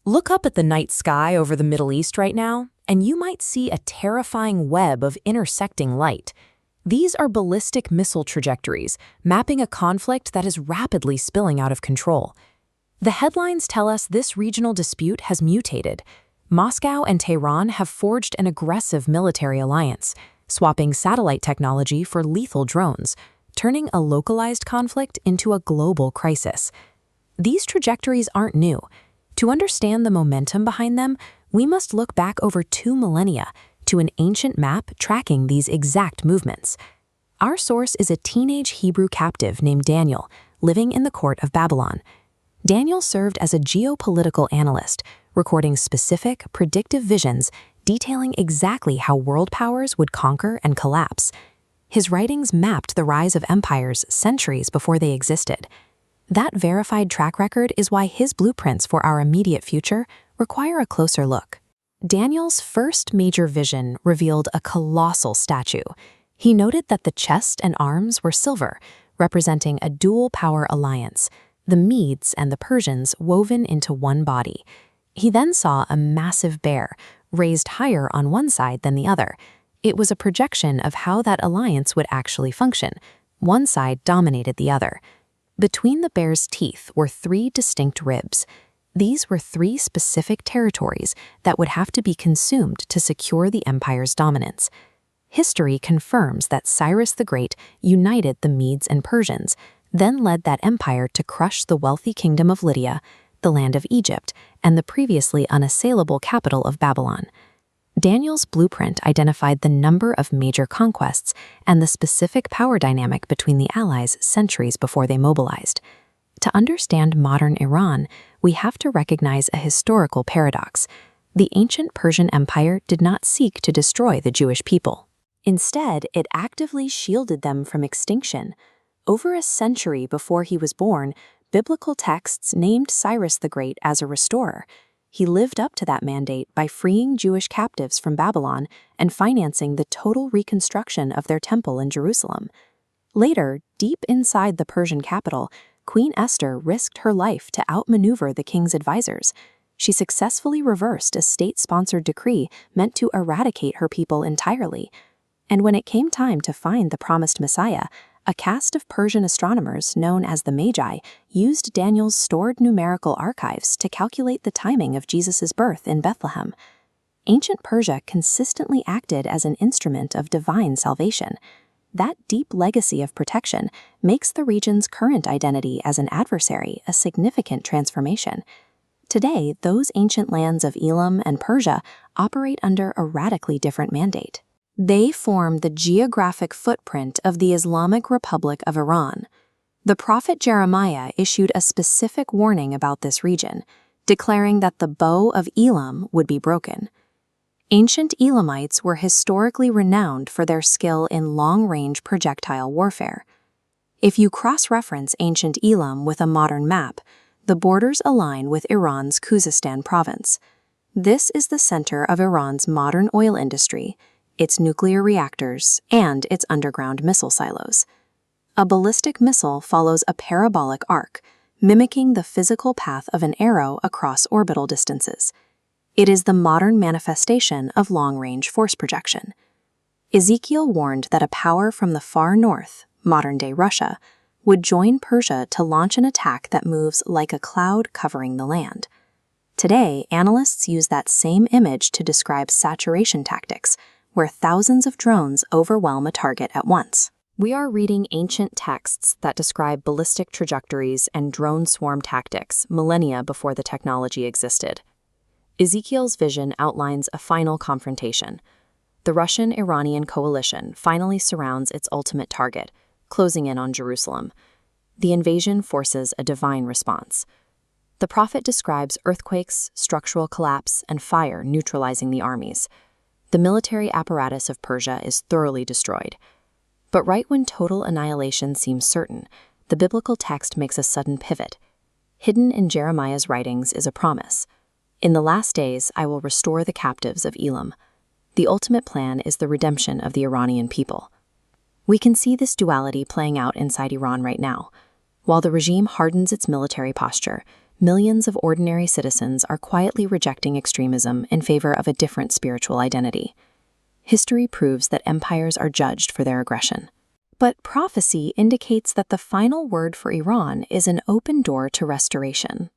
Look up at the night sky over the Middle East right now, and you might see a terrifying web of intersecting light. These are ballistic missile trajectories, mapping a conflict that is rapidly spilling out of control. The headlines tell us this regional dispute has mutated. Moscow and Tehran have forged an aggressive military alliance, swapping satellite technology for lethal drones, turning a localized conflict into a global crisis. These trajectories aren't new. To understand the momentum behind them, we must look back over 2 millennia to an ancient map tracking these exact movements. Our source is a teenage Hebrew captive named Daniel, living in the court of Babylon. Daniel served as a geopolitical analyst, recording specific, predictive visions detailing exactly how world powers would conquer and collapse. His writings mapped the rise of empires centuries before they existed. That verified track record is why his blueprints for our immediate future require a closer look. Daniel's first major vision revealed a colossal statue. He noted that the chest and arms were silver, representing a dual-power alliance, the Medes and the Persians woven into one body. He then saw a massive bear, raised higher on one side than the other. It was a projection of how that alliance would actually function. One side dominated the other. Between the bear's teeth were 3 distinct ribs. These were 3 specific territories that would have to be consumed to secure the empire's dominance. History confirms that Cyrus the Great united the Medes and Persians, then led that empire to crush the wealthy kingdom of Lydia, the land of Egypt, and the previously unassailable capital of Babylon. Daniel's blueprint identified the number of major conquests and the specific power dynamic between the allies centuries before they mobilized. To understand modern Iran, we have to recognize a historical paradox. The ancient Persian Empire did not seek to destroy the Jewish people. Instead, it actively shielded them from extinction. Over a century before he was born, biblical texts named Cyrus the Great as a restorer. He lived up to that mandate by freeing Jewish captives from Babylon and financing the total reconstruction of their temple in Jerusalem. Later, deep inside the Persian capital, Queen Esther risked her life to outmaneuver the king's advisors. She successfully reversed a state-sponsored decree meant to eradicate her people entirely. And when it came time to find the promised Messiah, a caste of Persian astronomers known as the Magi used Daniel's stored numerical archives to calculate the timing of Jesus' birth in Bethlehem. Ancient Persia consistently acted as an instrument of divine salvation. That deep legacy of protection makes the region's current identity as an adversary a significant transformation. Today, those ancient lands of Elam and Persia operate under a radically different mandate. They form the geographic footprint of the Islamic Republic of Iran. The prophet Jeremiah issued a specific warning about this region, declaring that the bow of Elam would be broken. Ancient Elamites were historically renowned for their skill in long-range projectile warfare. If you cross-reference ancient Elam with a modern map, the borders align with Iran's Khuzestan province. This is the center of Iran's modern oil industry, its nuclear reactors, and its underground missile silos. A ballistic missile follows a parabolic arc, mimicking the physical path of an arrow across orbital distances. It is the modern manifestation of long-range force projection. Ezekiel warned that a power from the far north, modern-day Russia, would join Persia to launch an attack that moves like a cloud covering the land. Today, analysts use that same image to describe saturation tactics, where thousands of drones overwhelm a target at once. We are reading ancient texts that describe ballistic trajectories and drone swarm tactics millennia before the technology existed. Ezekiel's vision outlines a final confrontation. The Russian-Iranian coalition finally surrounds its ultimate target, closing in on Jerusalem. The invasion forces a divine response. The prophet describes earthquakes, structural collapse, and fire neutralizing the armies. The military apparatus of Persia is thoroughly destroyed. But right when total annihilation seems certain, the biblical text makes a sudden pivot. Hidden in Jeremiah's writings is a promise. In the last days, I will restore the captives of Elam. The ultimate plan is the redemption of the Iranian people. We can see this duality playing out inside Iran right now. While the regime hardens its military posture, millions of ordinary citizens are quietly rejecting extremism in favor of a different spiritual identity. History proves that empires are judged for their aggression. But prophecy indicates that the final word for Iran is an open door to restoration.